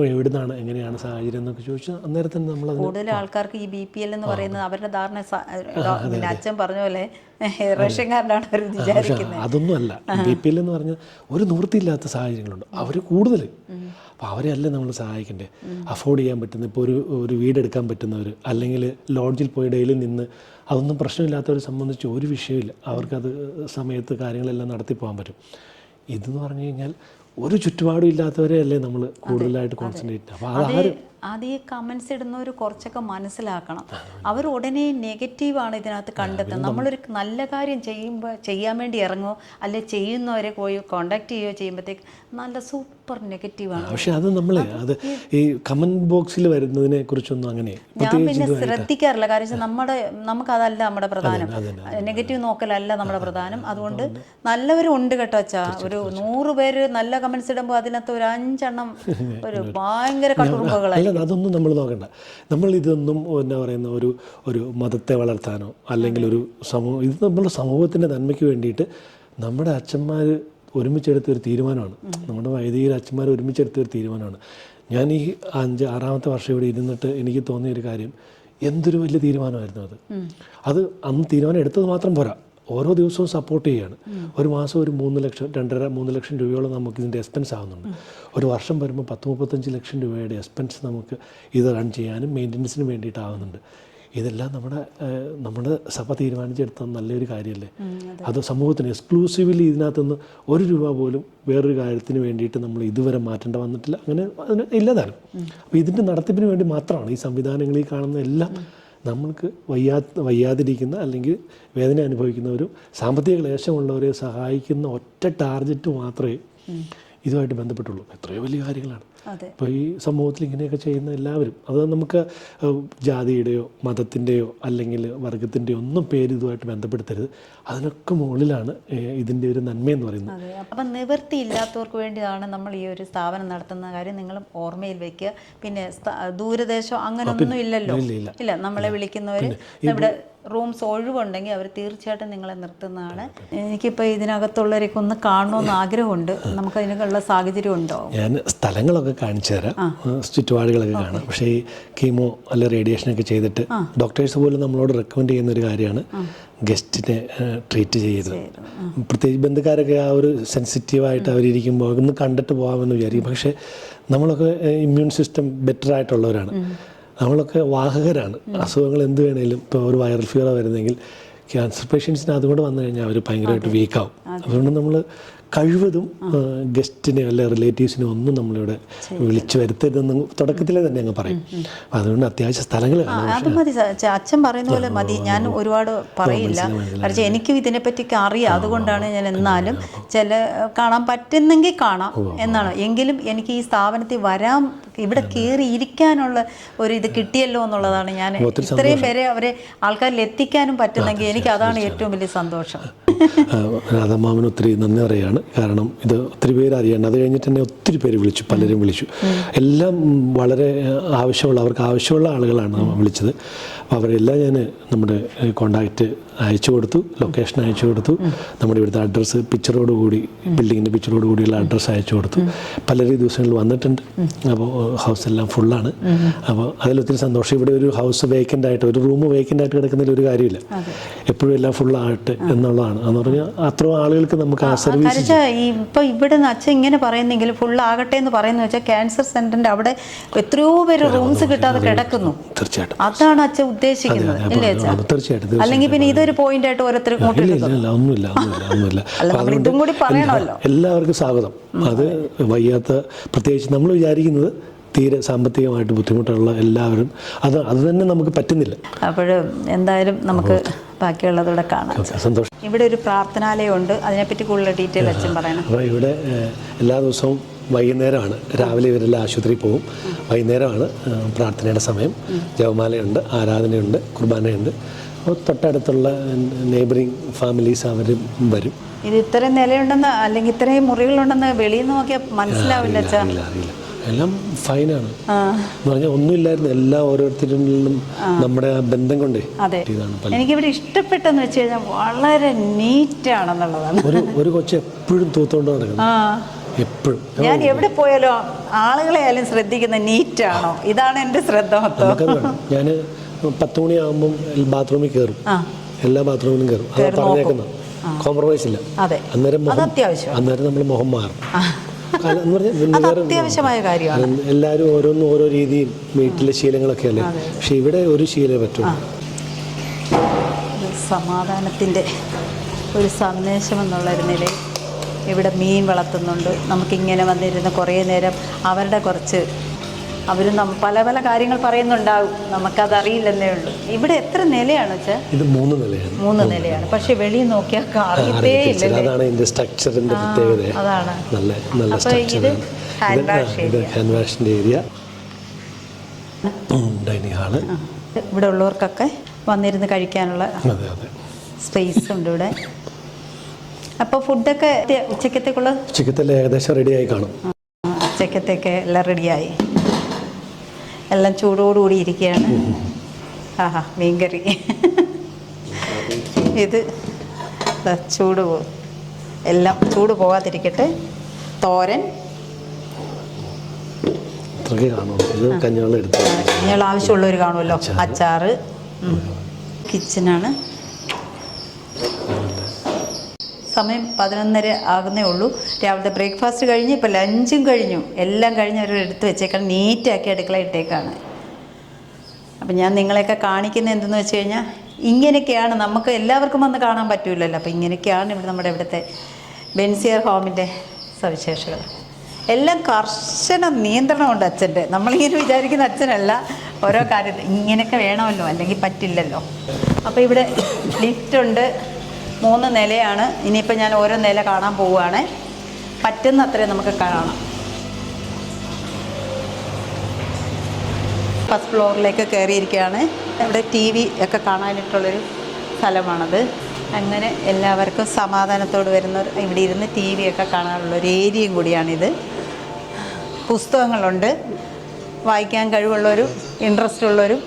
എവിടുന്നാണ്, എങ്ങനെയാണ് സാഹചര്യം എന്നൊക്കെ ചോദിച്ചാൽ അന്നേരം തന്നെ നമ്മൾ കൂടുതൽ ആൾക്കാർക്ക് ഈ BPL എന്ന് പറയുന്നത് അവരുടെ ധാരണ അച്ഛൻ പറഞ്ഞ പോലെ റേഷൻകാരനാണ് അവർ വിചാരിക്കുന്നത്. അതൊന്നുമല്ല. BPL എന്ന് പറഞ്ഞാൽ ഒരു നിവൃത്തിയില്ലാത്ത സാഹചര്യങ്ങളുണ്ട്, അവർ കൂടുതൽ. അപ്പോൾ അവരെ അല്ലേ നമ്മൾ സഹായിക്കണ്ടേ. അഫോർഡ് ചെയ്യാൻ പറ്റുന്ന, ഇപ്പോൾ ഒരു വീടെടുക്കാൻ പറ്റുന്നവർ, അല്ലെങ്കിൽ ലോഡ്ജിൽ പോയി ഡെയിലി നിന്ന് അതൊന്നും പ്രശ്നമില്ലാത്തവരെ സംബന്ധിച്ച് ഒരു വിഷയമില്ല, അവർക്കത് സമയത്ത് കാര്യങ്ങളെല്ലാം നടത്തി പോകാൻ പറ്റും. ഇതെന്ന് പറഞ്ഞു കഴിഞ്ഞാൽ ഒരു ചുറ്റുപാടും ഇല്ലാത്തവരെ അല്ലേ നമ്മൾ കൂടുതലായിട്ട് കോൺസെൻട്രേറ്റ്. അപ്പോൾ അത് ഈ കമൻസ് ഇടുന്നവർ കുറച്ചൊക്കെ മനസ്സിലാക്കണം. അവർ ഉടനെ നെഗറ്റീവാണ് ഇതിനകത്ത് കണ്ടെത്തുന്നത്. നമ്മളൊരു നല്ല കാര്യം ചെയ്യാൻ വേണ്ടി ഇറങ്ങുമോ അല്ലെ ചെയ്യുന്നവരെ പോയി കോണ്ടാക്ട് ചെയ്യുകയോ ചെയ്യുമ്പോഴത്തേക്ക് നല്ല സൂപ്പർ നെഗറ്റീവാണ്. പക്ഷെ അത് നമ്മളെ ഈ കമന്റ് ബോക്സിൽ വരുന്നതിനെ കുറിച്ചൊന്നും അങ്ങനെ ഞാൻ പിന്നെ ശ്രദ്ധിക്കാറില്ല. കാരണം നമുക്കതല്ല നമ്മുടെ പ്രധാനം, നെഗറ്റീവ് നോക്കലല്ല നമ്മുടെ പ്രധാനം. അതുകൊണ്ട് നല്ലവരും ഉണ്ട് കേട്ടോ അച്ഛാ. ഒരു 100 പേര് നല്ല കമന്റ്സ് ഇടുമ്പോൾ അതിനകത്ത് ഒരു 5 എണ്ണം ഒരു ഭയങ്കര കട്ടുറുമ്പുകളായി. അതൊന്നും നമ്മൾ നോക്കണ്ട. നമ്മൾ ഇതൊന്നും എന്താ പറയുന്ന ഒരു മതത്തെ വളർത്താനോ അല്ലെങ്കിൽ ഒരു ഇത് നമ്മുടെ സമൂഹത്തിൻ്റെ നന്മയ്ക്ക് വേണ്ടിയിട്ട് നമ്മുടെ അച്ഛന്മാർ ഒരുമിച്ചെടുത്തൊരു തീരുമാനമാണ്. നമ്മുടെ വൈദികർ അച്ഛന്മാർ ഒരുമിച്ചെടുത്തൊരു തീരുമാനമാണ്. ഞാൻ ഈ 6-ാമത്തെ വർഷം ഇവിടെ ഇരുന്നിട്ട് എനിക്ക് തോന്നിയൊരു കാര്യം, എന്തൊരു വലിയ തീരുമാനമായിരുന്നു അത് അന്ന് തീരുമാനം എടുത്തത് മാത്രം പോരാ, ഓരോ ദിവസവും സപ്പോർട്ട് ചെയ്യുകയാണ്. ഒരു മാസം ഒരു 3 ലക്ഷം 2.5-3 ലക്ഷം രൂപയോളം നമുക്ക് ഇതിൻ്റെ എക്സ്പെൻസ് ആകുന്നുണ്ട്. ഒരു വർഷം വരുമ്പോൾ 10-35 ലക്ഷം രൂപയുടെ എക്സ്പെൻസ് നമുക്ക് ഇത് റൺ ചെയ്യാനും മെയിൻ്റനൻസിനും വേണ്ടിയിട്ടാകുന്നുണ്ട്. ഇതെല്ലാം നമ്മുടെ സഭ തീരുമാനിച്ചെടുത്ത നല്ലൊരു കാര്യമല്ലേ. അത് സമൂഹത്തിന് എക്സ്ക്ലൂസീവ്ലി ഇതിനകത്തുനിന്ന് 1 രൂപ പോലും വേറൊരു കാര്യത്തിന് വേണ്ടിയിട്ട് നമ്മൾ ഇതുവരെ മാറ്റേണ്ട വന്നിട്ടില്ല. അങ്ങനെ അതിന് ഇല്ലതാനും. അപ്പോൾ ഇതിൻ്റെ നടത്തിപ്പിന് വേണ്ടി മാത്രമാണ് ഈ സംവിധാനങ്ങളിൽ കാണുന്ന എല്ലാം. നമ്മൾക്ക് വയ്യാതിരിക്കുന്ന അല്ലെങ്കിൽ വേദന അനുഭവിക്കുന്നവരും സാമ്പത്തിക ക്ലേശമുള്ളവരെ സഹായിക്കുന്ന ഒറ്റ ടാർഗറ്റ് മാത്രമേ ഇതുമായിട്ട് ബന്ധപ്പെട്ടുള്ളൂ. എത്രയോ വലിയ കാര്യങ്ങളാണ്. അപ്പോൾ ഈ സമൂഹത്തിൽ ഇങ്ങനെയൊക്കെ ചെയ്യുന്ന എല്ലാവരും, അത് നമുക്ക് ജാതിയുടെയോ മതത്തിൻ്റെയോ അല്ലെങ്കിൽ വർഗത്തിൻ്റെയോ ഒന്നും പേര് ഇതുമായിട്ട് ബന്ധപ്പെടുത്തരുത്. അതിനൊക്കെ മുകളിലാണ് ഇതിൻ്റെ ഒരു നന്മയെന്ന് പറയുന്നത്. അപ്പം നിവൃത്തിയില്ലാത്തവർക്ക് വേണ്ടിയാണ് നമ്മൾ ഈ ഒരു സ്ഥാപനം നടത്തുന്ന കാര്യം നിങ്ങളും ഓർമ്മയിൽ വെക്കുക. പിന്നെ ദൂരദേശം അങ്ങനെ ഒന്നും ഇല്ലല്ലോ. ഇല്ല, നമ്മളെ വിളിക്കുന്നവർ ഇവിടെ റൂംസ് ഒഴിവുണ്ടെങ്കിൽ അവർ തീർച്ചയായിട്ടും നിങ്ങളെ നിർത്തുന്നതാണ്. എനിക്കിപ്പോൾ ഇതിനകത്തുള്ളവരൊക്കെ ഒന്ന് കാണണമെന്ന് ആഗ്രഹമുണ്ട്. നമുക്കതിനുള്ള സാഹചര്യം ഉണ്ടോ? ഞാൻ സ്ഥലങ്ങളൊക്കെ കാണിച്ചു തരാം, ചുറ്റുപാടുകളൊക്കെ കാണാം. പക്ഷേ ഈ കീമോ അല്ല റേഡിയേഷനൊക്കെ ചെയ്തിട്ട് ഡോക്ടേഴ്സ് പോലും നമ്മളോട് റെക്കമെൻഡ് ചെയ്യുന്ന ഒരു കാര്യമാണ് ഗസ്റ്റിനെ ട്രീറ്റ് ചെയ്യരുത്. പ്രത്യേകിച്ച് ബന്ധുക്കാരൊക്കെ ആ ഒരു സെൻസിറ്റീവായിട്ട് അവരിയ്ക്കുമ്പോൾ ഒന്ന് കണ്ടിട്ട് പോകാമെന്ന് വിചാരിക്കും. പക്ഷേ നമ്മളൊക്കെ ഇമ്മ്യൂൺ സിസ്റ്റം ബെറ്റർ ആയിട്ടുള്ളവരാണ്, നമ്മളൊക്കെ വാഹകരാണ്. അസുഖങ്ങൾ എന്ത് വേണേലും, ഇപ്പോൾ ഒരു വൈറൽ ഫീവർ വരുന്നെങ്കിൽ ക്യാൻസർ പേഷ്യൻസിന് അതുകൊണ്ട് വന്നു കഴിഞ്ഞാൽ അവർ ഭയങ്കരമായിട്ട് വീക്കാവും. അതുകൊണ്ട് നമ്മൾ കഴിവതും ഗസ്റ്റിനെ അല്ലെ റിലേറ്റീവ്സിനെ ഒന്നും നമ്മളിവിടെ വിളിച്ചു വരുത്തരുതെന്ന് തുടക്കത്തിലേ തന്നെ അങ്ങ് പറയും. അതുകൊണ്ട് അത്യാവശ്യം സ്ഥലങ്ങൾ അത് മതി. അച്ഛൻ പറയുന്ന പോലെ മതി. ഞാൻ ഒരുപാട് പറയില്ല, കാരണം എനിക്കും ഇതിനെപ്പറ്റിയൊക്കെ അറിയാം. അതുകൊണ്ടാണ് ഞാൻ എന്നാലും കാണാൻ പറ്റുന്നെങ്കിൽ കാണാം എന്നാണ്. എങ്കിലും എനിക്ക് ഈ സ്ഥാപനത്തിൽ വരാൻ, ഇവിടെ കയറി ഇരിക്കാനുള്ള ഒരു ഇത് കിട്ടിയല്ലോ എന്നുള്ളതാണ്. ഞാൻ ഇത്രയും പേരെ ആൾക്കാരിൽ എത്തിക്കാനും പറ്റുന്നെങ്കിൽ എനിക്ക് അതാണ് ഏറ്റവും വലിയ സന്തോഷം. രാധാമാമന് ഒത്തിരി നന്ദി പറയുകയാണ്. കാരണം ഇത് ഒത്തിരി പേര് അറിയണം. അത് കഴിഞ്ഞിട്ട് തന്നെ ഒത്തിരി പേര് വിളിച്ചു, പലരും വിളിച്ചു. എല്ലാം വളരെ അവർക്ക് ആവശ്യമുള്ള ആളുകളാണ് വിളിച്ചത്. അപ്പോൾ അവരെല്ലാം ഞാൻ നമ്മുടെ കോണ്ടാക്റ്റ് അയച്ചു കൊടുത്തു, ലൊക്കേഷൻ അയച്ചു കൊടുത്തു, നമ്മുടെ ഇവിടുത്തെ അഡ്രസ്സ് പിക്ചറോടുകൂടി, ബിൽഡിങ്ങിൻ്റെ പിക്ചറോടുകൂടിയുള്ള അഡ്രസ്സ് അയച്ചു കൊടുത്തു. പലരും ദിവസങ്ങളിൽ വന്നിട്ടുണ്ട്. അപ്പോൾ ഹൗസ് എല്ലാം ഫുള്ളാണ്. അപ്പോൾ അതിലൊത്തിരി സന്തോഷം. ഇവിടെ ഒരു ഹൗസ് വേക്കൻ്റ് ആയിട്ട്, ഒരു റൂം വേക്കൻ്റ് ആയിട്ട് കിടക്കുന്നതിൽ ഒരു കാര്യമില്ല. എപ്പോഴും എല്ലാം ഫുള്ളാകട്ടെ എന്നുള്ളതാണ്. എന്ന് പറഞ്ഞാൽ അത്രയും ആളുകൾക്ക് നമുക്ക് ആ സർവീസ്. ഇപ്പോൾ ഇവിടെ നിന്ന് അച്ഛൻ ഇങ്ങനെ പറയുന്നെങ്കിൽ ഫുള്ളാകട്ടെ എന്ന് പറയുന്നത് വെച്ചാൽ ക്യാൻസർ സെന്ററിന്റെ അവിടെ എത്രയോ പേര് റൂംസ് കിട്ടാതെ കിടക്കുന്നു. തീർച്ചയായിട്ടും അതാണ് അച്ഛൻ ഉദ്ദേശിക്കുന്നത്, ഇല്ലേ അച്ഛാ? തീർച്ചയായിട്ടും. അല്ലെങ്കിൽ പിന്നെ ഇത് ഇതൊരു പോയിന്റ് ആയിട്ട് ഓരോരുത്തർ ഇങ്ങോട്ട് ഇല്ല എടുക്കും. ഇല്ല ഒന്നുമില്ല അല്ല, നമ്മൾ ഇതും കൂടി പറയണമല്ലോ. എല്ലാവർക്കും സ്വാഗതം. അത് വയ്യാത്ത, പ്രത്യേകിച്ച് നമ്മൾ വിചാരിക്കുന്നത് തീരെ സാമ്പത്തികമായിട്ട് ബുദ്ധിമുട്ടുള്ള എല്ലാവരും അത് തന്നെ നമുക്ക് പറ്റുന്നില്ല. അപ്പോൾ എന്തായാലും നമുക്ക് ബാക്കിയുള്ളതൂടെ കാണാം. സന്തോഷം. ഇവിടെ ഒരു പ്രാർത്ഥനാലയമുണ്ട്, അതിനെപ്പറ്റി കൂടുതൽ ഡീറ്റെയിൽ അച്ഛൻ പറയണം. അപ്പോൾ ഇവിടെ എല്ലാ ദിവസവും വൈകുന്നേരമാണ്. രാവിലെ ഇവരെല്ലാം ആശുപത്രിയിൽ പോകും, വൈകുന്നേരമാണ് പ്രാർത്ഥനയുടെ സമയം. ജപമാലയുണ്ട്, ആരാധനയുണ്ട്, കുർബാനയുണ്ട്. അപ്പോൾ തൊട്ടടുത്തുള്ള നെയ്ബറിങ് ഫാമിലീസ് അവരും വരും. ഇത് ഇത്രയും നിലയുണ്ടെന്ന് അല്ലെങ്കിൽ ഇത്രയും മുറികളുണ്ടെന്ന് വെളിയിൽ നിന്ന് നോക്കിയാൽ മനസ്സിലാവില്ല അച്ഛാ. അറിയില്ല, എല്ലാം ഫൈനാണ് എന്ന് പറഞ്ഞാൽ ഒന്നുമില്ലായിരുന്നു. എല്ലാ ഓരോരുത്തരിൽ നിന്നും നമ്മുടെ ബന്ധം കൊണ്ടേ ഇതാണ്. എനിക്കിവിടെ ഇഷ്ടപ്പെട്ടെന്ന് വെച്ച് കഴിഞ്ഞാൽ വളരെ നീറ്റാണെന്നുള്ളതാണ്. ഒരു കൊച്ചു എപ്പോഴും തൂത്തോണ്ട് നടക്കുന്നു, എപ്പോഴും. ഞാൻ എവിടെ പോയാലോ ആളുകളെ ആയാലും ശ്രദ്ധിക്കുന്ന നീറ്റാണോ, ഇതാണ് എൻ്റെ ശ്രദ്ധ മൊത്തം. ഞാൻ 10 മണിയാകുമ്പം ബാത്റൂമിൽ കയറും, എല്ലാ ബാത്റൂമിലും കയറും. അത് പറഞ്ഞേക്കുന്നത് കോംപ്രമൈസ് ഇല്ല. അന്നേരം നമ്മൾ മുഖം മാറും. അത്യാവശ്യമായ കാര്യമാണ്. എല്ലാവരും ഓരോ രീതിയും വീട്ടിലെ ശീലങ്ങളൊക്കെ അല്ലേ, പക്ഷെ ഇവിടെ ഒരു ശീലം പറ്റും. സമാധാനത്തിൻ്റെ ഒരു സന്ദേശം എന്നുള്ളൊരു നിലയിൽ ഇവിടെ മീൻ വളർത്തുന്നുണ്ട്. നമുക്കിങ്ങനെ വന്നിരുന്ന് കുറേ നേരം അവരുടെ കുറച്ച് അവരും പല പല കാര്യങ്ങൾ പറയുന്നുണ്ടാവും, നമുക്കതറിയില്ലെന്നേ ഉള്ളൂ. ഇവിടെ എത്ര നിലയാണ് വെച്ചാൽ? ഇത് 3 നിലയാണ്. 3 നിലയാണ്. പക്ഷെ വെളിയിൽ നോക്കിയാൽ അറിയത്തേ ഇല്ല. അതാണ് ഇതിന്റെ സ്ട്രക്ചറിന്റെ പ്രത്യേകത. അതാണ് നല്ല സ്ട്രക്ചർ. ഇത് ഹാൻഡ് വാഷിന്റെ ഏരിയ, ഡൈനിങ് ഹാള്. ഇവിടെ ഉള്ളവർക്കൊക്കെ വന്നിരുന്ന് കഴിക്കാനുള്ള സ്പേസ് ഉണ്ട് ഇവിടെ. അപ്പോൾ ഫുഡൊക്കെ ഉച്ചക്കത്തേക്കുള്ള ഏകദേശം റെഡിയായി കാണും. ഉച്ചക്കത്തേക്ക് എല്ലാം റെഡിയായി, എല്ലാം ചൂടോടുകൂടി ഇരിക്കുകയാണ്. മീൻകറി ഇത് ചൂട് എല്ലാം ചൂട് പോകാതിരിക്കട്ടെ. തോരൻ, കഞ്ഞിവെള്ളം ആവശ്യമുള്ളവർ കാണുമല്ലോ. അച്ചാറ്. കിച്ചനാണ്. സമയം 11:30 ആകുന്നേ ഉള്ളൂ. രാവിലത്തെ ബ്രേക്ക്ഫാസ്റ്റ് കഴിഞ്ഞ് ഇപ്പോൾ ലഞ്ചും കഴിഞ്ഞു, എല്ലാം കഴിഞ്ഞ് അവർ എടുത്ത് വെച്ചേക്കാണ്, നീറ്റാക്കി അടുക്കള ഇട്ടേക്കാണ്. അപ്പം ഞാൻ നിങ്ങളെയൊക്കെ കാണിക്കുന്നത് എന്തെന്ന് വെച്ച് കഴിഞ്ഞാൽ ഇങ്ങനെയൊക്കെയാണ്. നമുക്ക് എല്ലാവർക്കും വന്ന് കാണാൻ പറ്റില്ലല്ലോ. അപ്പോൾ ഇങ്ങനെയൊക്കെയാണ് ഇവിടെ നമ്മുടെ ഇവിടുത്തെ ബെൻസിയർ ഹോമിൻ്റെ സവിശേഷതകൾ. എല്ലാം കർശന നിയന്ത്രണമുണ്ട് അച്ഛൻ്റെ. നമ്മളിങ്ങനെ വിചാരിക്കുന്ന അച്ഛനല്ല, ഓരോ കാര്യത്തിൽ ഇങ്ങനെയൊക്കെ വേണമല്ലോ, അല്ലെങ്കിൽ പറ്റില്ലല്ലോ. അപ്പോൾ ഇവിടെ ലിഫ്റ്റുണ്ട്, 3 നിലയാണ്. ഇനിയിപ്പോൾ ഞാൻ ഓരോ നില കാണാൻ പോവുകയാണ്. പറ്റുന്ന അത്രയും നമുക്ക് കാണാം. ഫസ്റ്റ് ഫ്ലോറിലേക്ക് കയറിയിരിക്കുകയാണ്. ഇവിടെ TV ഒക്കെ കാണാനായിട്ടുള്ളൊരു സ്ഥലമാണത്. അങ്ങനെ എല്ലാവർക്കും സമാധാനത്തോട് വരുന്നവർ ഇവിടെ ഇരുന്ന് TV ഒക്കെ കാണാനുള്ളൊരു ഏരിയയും കൂടിയാണിത്. പുസ്തകങ്ങളുണ്ട്, വായിക്കാൻ കഴിവുള്ളവരും ഇൻട്രസ്റ്റ് ഉള്ളവരും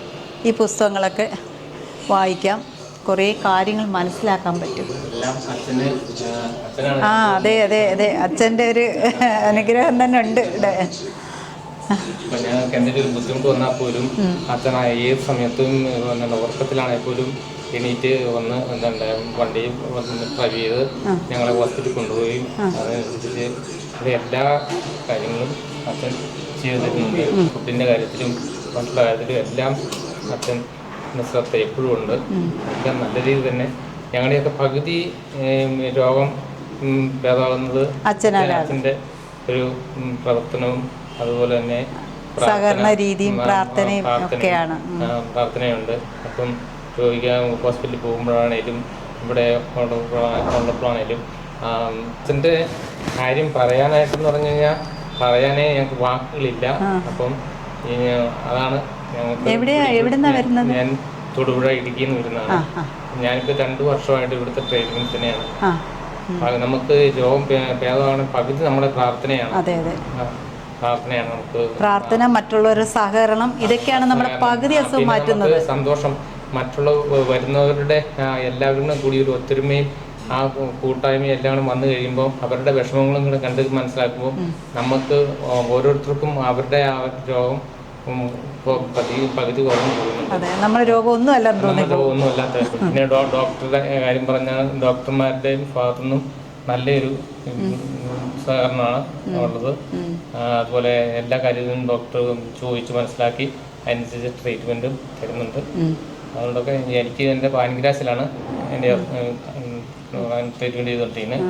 ഈ പുസ്തകങ്ങളൊക്കെ വായിക്കാം. കുറേ കാര്യങ്ങൾ മനസ്സിലാക്കാൻ പറ്റും. അതെ അതെ അതെ, അച്ഛൻ്റെ ഒരു അനുഗ്രഹം തന്നെ ഉണ്ട് ഇവിടെ. ഞങ്ങൾക്ക് എന്തെങ്കിലും ഒരു ബുദ്ധിമുട്ട് വന്നാൽ പോലും അച്ഛനായ ഏത് സമയത്തും ഉറക്കത്തിലാണെങ്കിൽ പോലും എണീറ്റ് വന്ന് വണ്ടി ഡ്രൈവ് ചെയ്ത് ഞങ്ങളെ ഹോസ്പിറ്റലിൽ കൊണ്ടുപോയി അതനുസരിച്ച് എല്ലാ കാര്യങ്ങളും അച്ഛൻ ചെയ്തിട്ടുണ്ട്. ഫുഡിൻ്റെ കാര്യത്തിലും മറ്റുള്ള കാര്യത്തിലും എല്ലാം അച്ഛൻ ശ്രദ്ധ എപ്പോഴും ഉണ്ട്. എല്ലാം നല്ല രീതിയിൽ തന്നെ. ഞങ്ങളുടെയൊക്കെ പകുതി രോഗം ഭേദമാകുന്നത് അച്ഛൻ്റെ ഒരു പ്രവർത്തനവും അതുപോലെ തന്നെ സഹകരണ രീതിയും പ്രാർത്ഥനയുണ്ട്. അപ്പം രോഗിക്കാൻ ഹോസ്പിറ്റലിൽ പോകുമ്പോഴാണേലും ഇവിടെ ഉള്ളപ്പോഴാണേലും അച്ഛൻ്റെ കാര്യം പറയാനായിട്ടെന്ന് പറഞ്ഞു കഴിഞ്ഞാൽ പറയാനേ ഞങ്ങൾക്ക് വാക്കുകളില്ല. അപ്പം അതാണ് ഞങ്ങൾക്ക്. ഞാൻ തൊടുപുഴ ഇടുക്കിയിൽ നിന്ന് വരുന്നതാണ്. ഞാനിപ്പോൾ 2 വർഷമായിട്ട് ഇവിടുത്തെ ട്രീറ്റ്മെന്റ് തന്നെയാണ്. നമുക്ക് രോഗം ഭേദമാണ് പകുതി നമ്മുടെ പ്രാർത്ഥനയാണ്. നമുക്ക് പ്രാർത്ഥന, മറ്റുള്ളവരുടെ സഹകരണം, ഇതൊക്കെയാണ് നമ്മുടെ പകുതി അസുഖം മാറ്റുന്നത്. സന്തോഷം, മറ്റുള്ള വരുന്നവരുടെ എല്ലാവരും കൂടി ഒരു ഒത്തൊരുമയും ആ കൂട്ടായ്മയും എല്ലാം വന്നു കഴിയുമ്പോൾ അവരുടെ വിഷമങ്ങളും കൂടെ കണ്ട് മനസ്സിലാക്കുമ്പോൾ നമുക്ക് ഓരോരുത്തർക്കും അവരുടെ ആ രോഗം പകുതി കുറഞ്ഞു പോകുന്നുണ്ട്. നമ്മുടെ രോഗമൊന്നും അല്ലാത്ത പിന്നെ ഡോക്ടറുടെ കാര്യം പറഞ്ഞാൽ ഡോക്ടർമാരുടെയും ഭാഗത്തുനിന്നും നല്ലൊരു സഹകരണമാണ് ഉള്ളത്. അതുപോലെ എല്ലാ കാര്യത്തിലും ഡോക്ടർ ചോദിച്ച് മനസ്സിലാക്കി അതിനനുസരിച്ച് ട്രീറ്റ്മെൻറ്റും തരുന്നുണ്ട്. അതുകൊണ്ടൊക്കെ എനിക്ക് എൻ്റെ പാൻക്രാസിലാണ് എൻ്റെ ട്രീറ്റ്മെൻറ്റ് ചെയ്തുകൊണ്ടിരിക്കുന്നത്.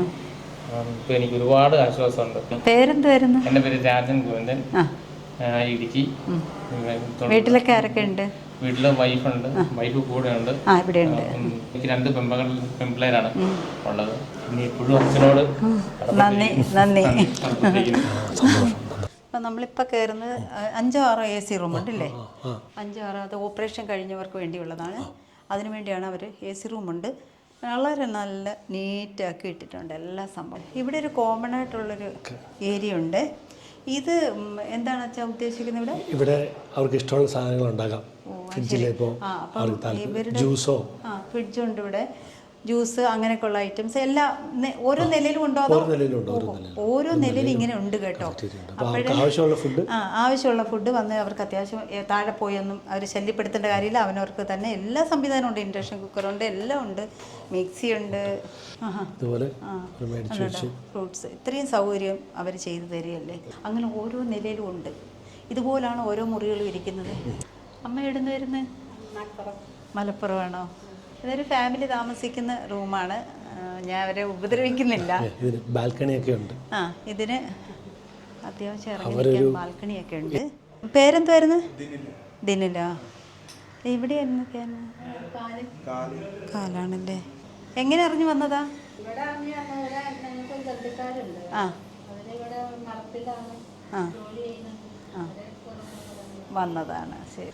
ഇപ്പം എനിക്ക് ഒരുപാട് ആശ്വാസമുണ്ട്. പേരെന്തുവായിരുന്നു? എൻ്റെ പേര് രാജൻ ഗോവിന്ദൻ, ഇടുക്കി. വീട്ടിലൊക്കെ ആരൊക്കെ ഉണ്ട്? വീട്ടിൽ വൈഫുണ്ട്, വൈഫ് കൂടെ ഉണ്ട്. ഇവിടെയുണ്ട്. എനിക്ക് 2 പെൺപിള്ളേരാണ് ഉള്ളത്. ഇനി ഇപ്പോഴും അച്ഛനോട് നന്ദി. അപ്പം നമ്മളിപ്പോൾ കയറുന്നത് 5-6 AC റൂമുണ്ടല്ലേ? 5-6 അത് ഓപ്പറേഷൻ കഴിഞ്ഞവർക്ക് വേണ്ടിയുള്ളതാണ്. അതിനു വേണ്ടിയാണ് അവർ AC റൂമുണ്ട്. വളരെ നല്ല നീറ്റാക്കി ഇട്ടിട്ടുണ്ട് എല്ലാ സംഭവം. ഇവിടെ ഒരു കോമൺ ആയിട്ടുള്ളൊരു ഏരിയ ഉണ്ട്. ഇത് എന്താണ് വെച്ചാൽ ഉദ്ദേശിക്കുന്നത്? ഇവിടെ അവർക്ക് ഇഷ്ടമുള്ള സാധനങ്ങൾ ഉണ്ടാകാം. ജ്യൂസോ ഫ്രിഡ്ജുണ്ട് ഇവിടെ, ജ്യൂസ് അങ്ങനെയൊക്കെയുള്ള ഐറ്റംസ് എല്ലാം ഓരോ നിലയിലും ഉണ്ടോ? ഓരോ നിലയിൽ ഇങ്ങനെ ഉണ്ട് കേട്ടോ. ആവശ്യമുള്ള ഫുഡ് വന്ന് അവർക്ക് അത്യാവശ്യം താഴെ പോയൊന്നും അവർ ശല്യപ്പെടുത്തേണ്ട കാര്യമില്ല. അവനവർക്ക് തന്നെ എല്ലാ സംവിധാനവും ഉണ്ട്. ഇൻഡക്ഷൻ കുക്കറുണ്ട്, എല്ലാം ഉണ്ട്, മിക്സി ഉണ്ട്, ഫ്രൂട്ട്സ്, ഇത്രയും സൗകര്യം അവർ ചെയ്തു തരികയല്ലേ. അങ്ങനെ ഓരോ നിലയിലും ഉണ്ട്. ഇതുപോലാണ് ഓരോ മുറികളും ഇരിക്കുന്നത്. അമ്മ എവിടുന്ന് വരുന്നത്? മലപ്പുറമാണോ? ഇതൊരു ഫാമിലി താമസിക്കുന്ന റൂമാണ്. ഞാൻ അവരെ ഉപദ്രവിക്കുന്നില്ല. ബാൽക്കണിയൊക്കെ ഉണ്ട്. ഇതിന് അത്യാവശ്യം ഇറങ്ങിയിരിക്കാൻ ബാൽക്കണിയൊക്കെ ഉണ്ട്. പേരെന്തുവായിരുന്നു? ദിനില. എവിടെയായിരുന്നു? കാലാണല്ലേ. എങ്ങനെ അറിഞ്ഞു വന്നതാ? വന്നതാണ്. ശരി.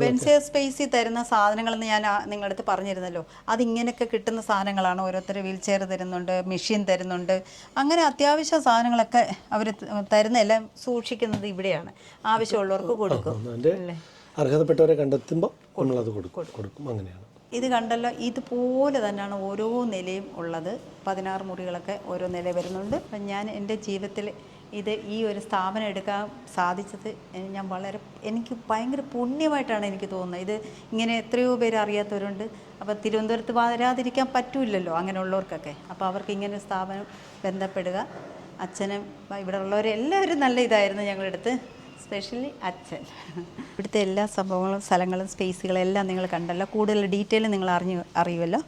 ബെൻസിയർ സ്പേസിൽ തരുന്ന സാധനങ്ങളെന്ന് ഞാൻ നിങ്ങളുടെ അടുത്ത് പറഞ്ഞിരുന്നല്ലോ. അതിങ്ങനെയൊക്കെ കിട്ടുന്ന സാധനങ്ങളാണ്. ഓരോരുത്തർ വീൽ ചെയർ തരുന്നുണ്ട്, മെഷീൻ തരുന്നുണ്ട്, അങ്ങനെ അത്യാവശ്യ സാധനങ്ങളൊക്കെ അവർ തരുന്ന എല്ലാം സൂക്ഷിക്കുന്നത് ഇവിടെയാണ്. ആവശ്യമുള്ളവർക്ക് കൊടുക്കും. അർഹതപ്പെട്ടവരെ കണ്ടെത്തുമ്പോൾ നമ്മളത് കൊടുക്കും. അങ്ങനെയാണ്. ഇത് കണ്ടല്ലോ, ഇതുപോലെ തന്നെയാണ് ഓരോ നിലയും ഉള്ളത്. 16 മുറികളൊക്കെ ഓരോ നില വരുന്നുണ്ട്. അപ്പം ഞാൻ എൻ്റെ ജീവിതത്തിൽ ഈ ഒരു സ്ഥാപനം എടുക്കാൻ സാധിച്ചത് എനിക്ക് ഭയങ്കര പുണ്യമായിട്ടാണ് എനിക്ക് തോന്നുന്നത്. ഇത് ഇങ്ങനെ എത്രയോ പേര് അറിയാത്തവരുണ്ട്. അപ്പോൾ തിരുവനന്തപുരത്ത് വരാതിരിക്കാൻ പറ്റില്ലല്ലോ അങ്ങനെയുള്ളവർക്കൊക്കെ. അപ്പോൾ അവർക്ക് ഇങ്ങനെ സ്ഥാപനം ബന്ധപ്പെടുക. അച്ഛനും ഇവിടെ ഉള്ളവരെല്ലാവരും നല്ല ഇതായിരുന്നു ഞങ്ങളെടുത്ത്, സ്പെഷ്യലി അച്ഛൻ. ഇവിടുത്തെ എല്ലാ സംഭവങ്ങളും, സ്ഥലങ്ങളും, സ്പേസുകളും എല്ലാം നിങ്ങൾ കണ്ടല്ലോ. കൂടുതൽ ഡീറ്റെയിൽ നിങ്ങൾ അറിയുമല്ലോ,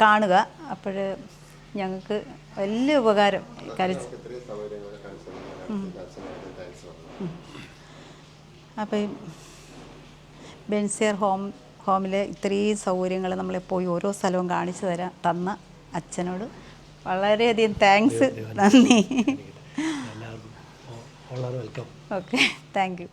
കാണുക. അപ്പോൾ ഞങ്ങൾക്ക് വലിയ ഉപകാരം. അപ്പം ബെൻസിയർ ഹോമിലെ ഇത്രയും സൗകര്യങ്ങൾ നമ്മളെ പോയി ഓരോ സ്ഥലവും കാണിച്ചു തന്ന അച്ഛനോട് വളരെയധികം താങ്ക്സ്, നന്ദി. Okay, thank you.